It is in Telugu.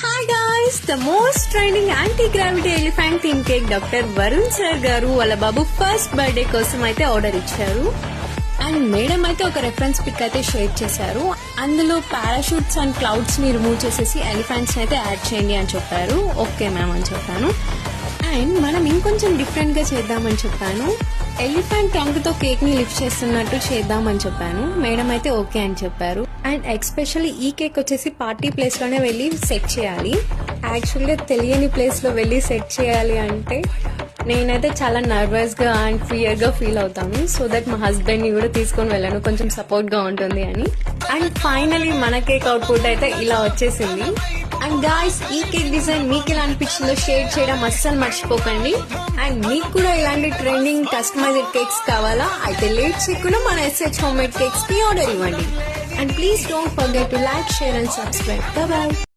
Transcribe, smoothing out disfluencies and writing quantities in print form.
Hi guys, the most trending anti gravity elephant theme cake doctor Varun sir గారు వాళ్ళ బాబు ఫస్ట్ బర్త్డే కోసం అయితే ఆర్డర్ ఇచ్చారు. అండ్ మేడం అయితే ఒక రెఫరెన్స్ పిక్ అయితే షేర్ చేశారు. అందులో పారాషూట్స్ అండ్ క్లౌడ్స్ ని రిమూవ్ చేసేసి ఎలిఫెంట్స్ అయితే యాడ్ చేయండి అని చెప్పారు. ఓకే మ్యామ్ అని చెప్పాను. అండ్ మనం ఇంకొంచెం డిఫరెంట్ గా చేద్దామని చెప్పాను. ఎలిఫెంట్ టంగ్ తో కేక్ ని లిఫ్ట్ చేస్తున్నట్టు చేద్దామని చెప్పాను. మేడం అయితే ఓకే అని చెప్పారు. అండ్ ఎక్స్పెషల్లీ ఈ కేక్ వచ్చేసి పార్టీ ప్లేస్ లోనే వెళ్ళి సెట్ చేయాలి. యాక్చువల్గా తెలియని ప్లేస్ లో వెళ్ళి సెట్ చేయాలి అంటే నేనైతే చాలా నర్వస్ గా అండ్ ఫియర్ గా ఫీల్ అవుతాను. సో దట్ మా హస్బెండ్ ని కూడా తీసుకొని వెళ్ళాను, కొంచెం సపోర్ట్ గా ఉంటుంది అని. అండ్ ఫైనలీ మన కేక్ అవుట్పుట్ అయితే ఇలా వచ్చేసింది. అండ్ గాయ్స్, ఈ కేక్ డిజైన్ మీకు ఎలా అనిపించిందో షేర్ చేయడం అస్సలు మర్చిపోకండి. అండ్ మీకు కూడా ఇలాంటి ట్రెండింగ్ కస్టమైజ్డ్ కేక్స్ కావాలా అయితే లేట్ చేయకుండా మన SH హోమ్ మేడ్ కేక్స్ కి ఆర్డర్ ఇవ్వండి. And please don't forget to like, share and subscribe. Bye bye.